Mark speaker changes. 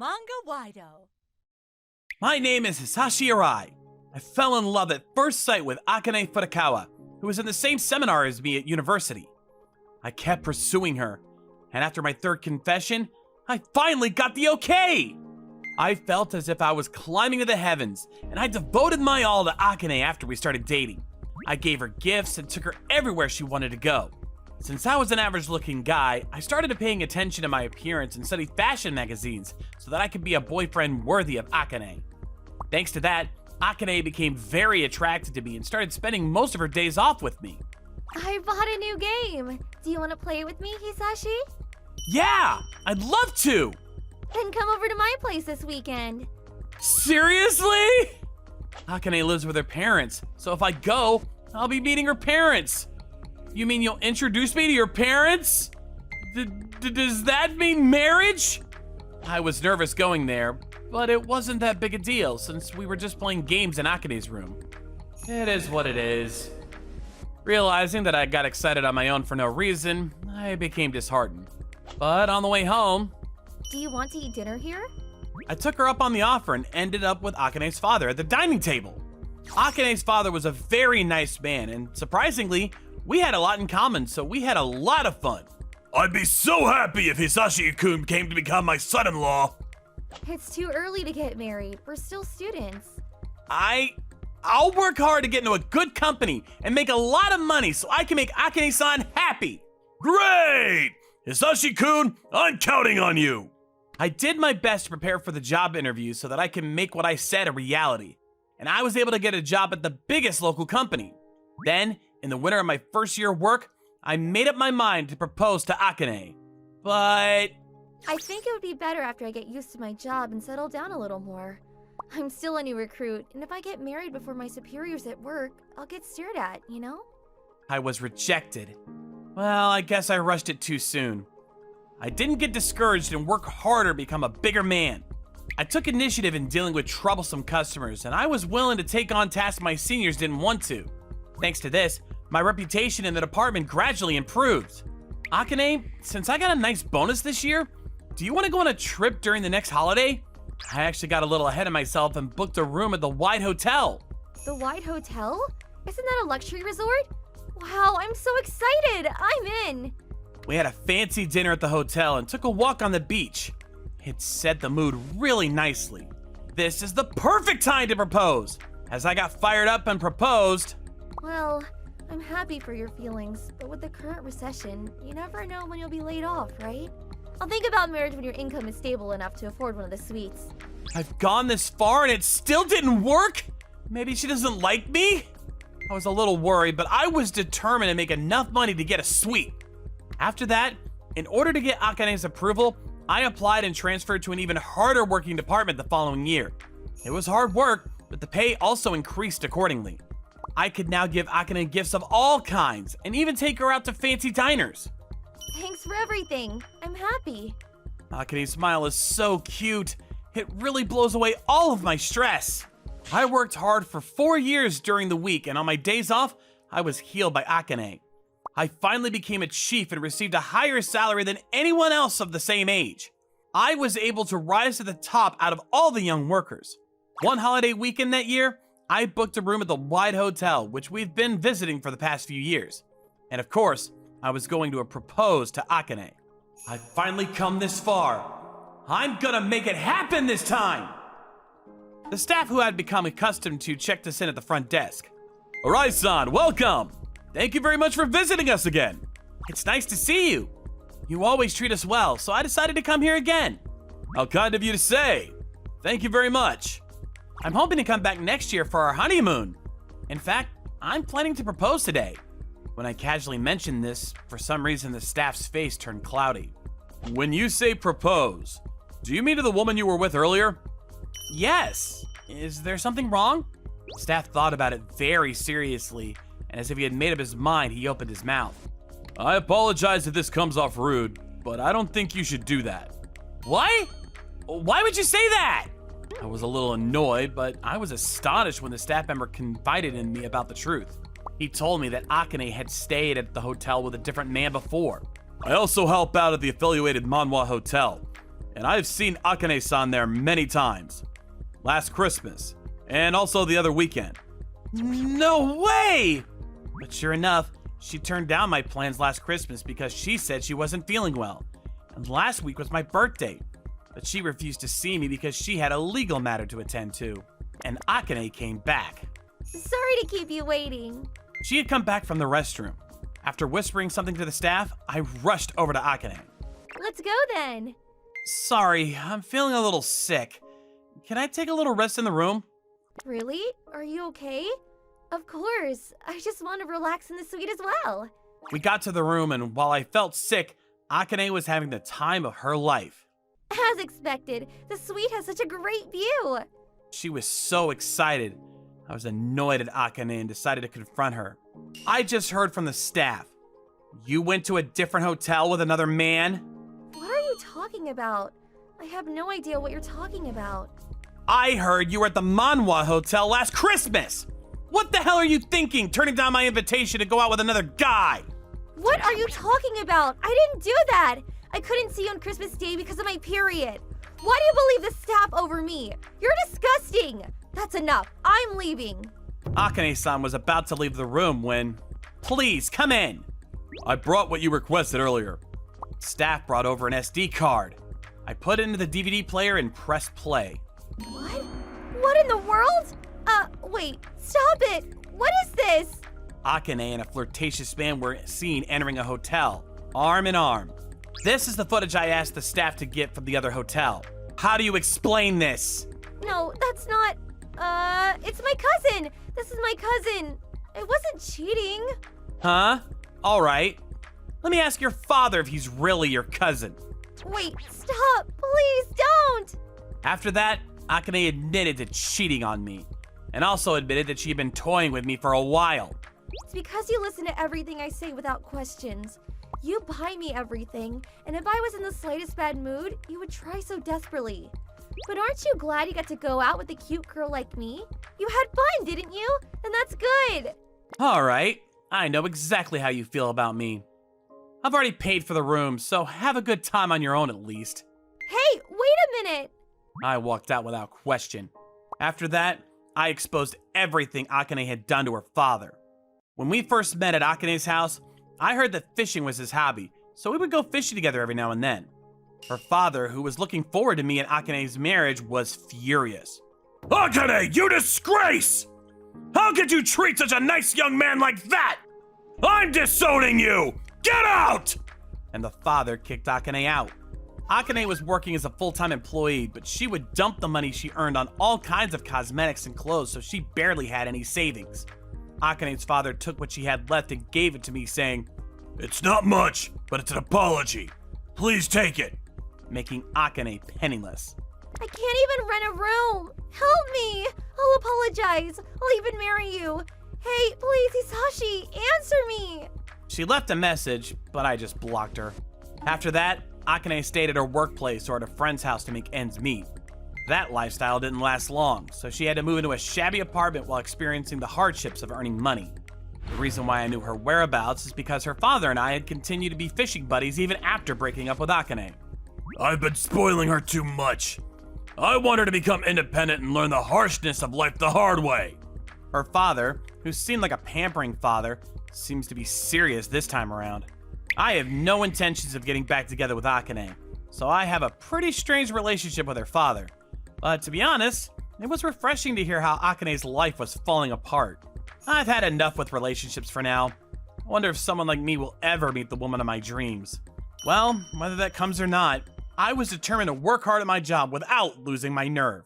Speaker 1: Manga-Waido.
Speaker 2: My name is Hisashi Arai. I fell in love at first sight with Akane Furukawa, who was in the same seminar as me at university. I kept pursuing her, and after my third confession, I finally got the okay! I felt as if I was climbing to the heavens, and I devoted my all to Akane after we started dating. I gave her gifts and took her everywhere she wanted to go. Since I was an average-looking guy, I started paying attention to my appearance and studied fashion magazines so that I could be a boyfriend worthy of Akane. Thanks to that, Akane became very attracted to me and started spending most of her days off with me.
Speaker 3: I bought a new game. Do you want to play with me, Hisashi?
Speaker 2: Yeah, I'd love to!
Speaker 3: Then come over to my place this weekend.
Speaker 2: Seriously? Akane lives with her parents, so if I go, I'll be meeting her parents. You mean you'll introduce me to your parents? Does that mean marriage? I was nervous going there, but it wasn't that big a deal since we were just playing games in Akane's room. It is what it is. Realizing that I got excited on my own for no reason, I became disheartened. But on the way home,
Speaker 3: Do you want to eat dinner here?
Speaker 2: I took her up on the offer and ended up with Akane's father at the dining table. Akane's father was a very nice man, and surprisingly, we had a lot in common, so we had a lot of fun. I'd be so happy if Hisashi-kun came to become my son-in-law.
Speaker 3: It's too early to get married. We're still students.
Speaker 2: I'll work hard to get into a good company and make a lot of money so I can make Akane-san happy. Great! Hisashi-kun, I'm counting on you. I did my best to prepare for the job interview so that I can make what I said a reality, and I was able to get a job at the biggest local company. Then, in the winter of my first year of work, I made up my mind to propose to Akane. But
Speaker 3: I think it would be better after I get used to my job and settle down a little more. I'm still a new recruit, and if I get married before my superiors at work, I'll get stared at, you know?
Speaker 2: I was rejected. Well, I guess I rushed it too soon. I didn't get discouraged and work harder to become a bigger man. I took initiative in dealing with troublesome customers, and I was willing to take on tasks my seniors didn't want to. Thanks to this, my reputation in the department gradually improved. Akane, since I got a nice bonus this year, do you want to go on a trip during the next holiday? I actually got a little ahead of myself and booked a room at the White Hotel.
Speaker 3: The White Hotel? Isn't that a luxury resort? Wow, I'm so excited! I'm in!
Speaker 2: We had a fancy dinner at the hotel and took a walk on the beach. It set the mood really nicely. This is the perfect time to propose. As I got fired up and proposed.
Speaker 3: Well, I'm happy for your feelings, but with the current recession, you never know when you'll be laid off, right? I'll think about marriage when your income is stable enough to afford one of the suites.
Speaker 2: I've gone this far and it still didn't work? Maybe she doesn't like me? I was a little worried, but I was determined to make enough money to get a suite. After that, in order to get Akane's approval, I applied and transferred to an even harder working department the following year. It was hard work, but the pay also increased accordingly. I could now give Akane gifts of all kinds and even take her out to fancy diners.
Speaker 3: Thanks for everything. I'm happy.
Speaker 2: Akane's smile is so cute. It really blows away all of my stress. I worked hard for 4 years during the week, and on my days off, I was healed by Akane. I finally became a chief and received a higher salary than anyone else of the same age. I was able to rise to the top out of all the young workers. One holiday weekend that year, I booked a room at the White Hotel, which we've been visiting for the past few years. And of course, I was going to propose to Akane. I've finally come this far. I'm gonna make it happen this time! The staff who had become accustomed to checked us in at the front desk. Arai-san, welcome! Thank you very much for visiting us again. It's nice to see you. You always treat us well, so I decided to come here again. How kind of you to say. Thank you very much. I'm hoping to come back next year for our honeymoon. In fact, I'm planning to propose today. When I casually mentioned this, for some reason the staff's face turned cloudy. When you say propose, do you mean to the woman you were with earlier? Yes. Is there something wrong? Staff thought about it very seriously, and as if he had made up his mind, he opened his mouth. I apologize if this comes off rude, but I don't think you should do that. What? Why would you say that? I was a little annoyed, but I was astonished when the staff member confided in me about the truth. He told me that Akane had stayed at the hotel with a different man before. I also help out at the affiliated Manhwa Hotel. and I've seen Akane-san there many times. Last Christmas, and also the other weekend. No way! But sure enough, she turned down my plans last Christmas because she said she wasn't feeling well. And last week was my birthday. But she refused to see me because she had a legal matter to attend to. And Akane came back.
Speaker 3: Sorry to keep you waiting.
Speaker 2: She had come back from the restroom. After whispering something to the staff, I rushed over to Akane.
Speaker 3: Let's go then.
Speaker 2: Sorry, I'm feeling a little sick. Can I take a little rest in the room?
Speaker 3: Really? Are you okay? Of course. I just want to relax in the suite as well.
Speaker 2: We got to the room, and while I felt sick, Akane was having the time of her life.
Speaker 3: As expected, the suite has such a great view.
Speaker 2: She was so excited. I was annoyed at Akane and decided to confront her. I just heard from the staff. You went to a different hotel with another man?
Speaker 3: What are you talking about? I have no idea what you're talking about.
Speaker 2: I heard you were at the Manwa Hotel last Christmas! What the hell are you thinking, turning down my invitation to go out with another guy?
Speaker 3: What are you talking about? I didn't do that! I couldn't see you on Christmas Day because of my period. Why do you believe the staff over me? You're disgusting! That's enough. I'm leaving.
Speaker 2: Akane-san was about to leave the room when... Please, come in! I brought what you requested earlier. Staff brought over an SD card. I put it into the DVD player and pressed play.
Speaker 3: What? What in the world? Wait, stop it! What is this?
Speaker 2: Akane and a flirtatious man were seen entering a hotel, arm in arm. This is the footage I asked the staff to get from the other hotel. How do you explain this?
Speaker 3: No, that's not... it's my cousin! This is my cousin! I wasn't cheating.
Speaker 2: Huh? Alright. Let me ask your father if he's really your cousin.
Speaker 3: Wait, stop! Please don't!
Speaker 2: After that, Akane admitted to cheating on me, and also admitted that she had been toying with me for a while.
Speaker 3: It's because you listen to everything I say without questions. You buy me everything, and if I was in the slightest bad mood, you would try so desperately. But aren't you glad you got to go out with a cute girl like me? You had fun, didn't you? And that's good!
Speaker 2: Alright, I know exactly how you feel about me. I've already paid for the room, so have a good time on your own at least.
Speaker 3: Hey, wait a minute!
Speaker 2: I walked out without question. After that, I exposed everything Akane had done to her father. When we first met at Akane's house, I heard that fishing was his hobby, so we would go fishing together every now and then. Her father, who was looking forward to me and Akane's marriage, was furious. Akane, you disgrace! How could you treat such a nice young man like that? I'm disowning you! Get out! And the father kicked Akane out. Akane was working as a full-time employee, but she would dump the money she earned on all kinds of cosmetics and clothes, so she barely had any savings. Akane's father took what she had left and gave it to me, saying, "It's not much, but it's an apology. Please take it," making Akane penniless.
Speaker 3: I can't even rent a room! Help me! I'll apologize. I'll even marry you. Hey, please, Hisashi, answer me!
Speaker 2: She left a message, but I just blocked her. After that, Akane stayed at her workplace or at a friend's house to make ends meet. That lifestyle didn't last long, so she had to move into a shabby apartment while experiencing the hardships of earning money. The reason why I knew her whereabouts is because her father and I had continued to be fishing buddies even after breaking up with Akane. I've been spoiling her too much. I want her to become independent and learn the harshness of life the hard way. Her father, who seemed like a pampering father, seems to be serious this time around. I have no intentions of getting back together with Akane, so I have a pretty strange relationship with her father. But to be honest, it was refreshing to hear how Akane's life was falling apart. I've had enough with relationships for now. I wonder if someone like me will ever meet the woman of my dreams. Well, whether that comes or not, I was determined to work hard at my job without losing my nerve.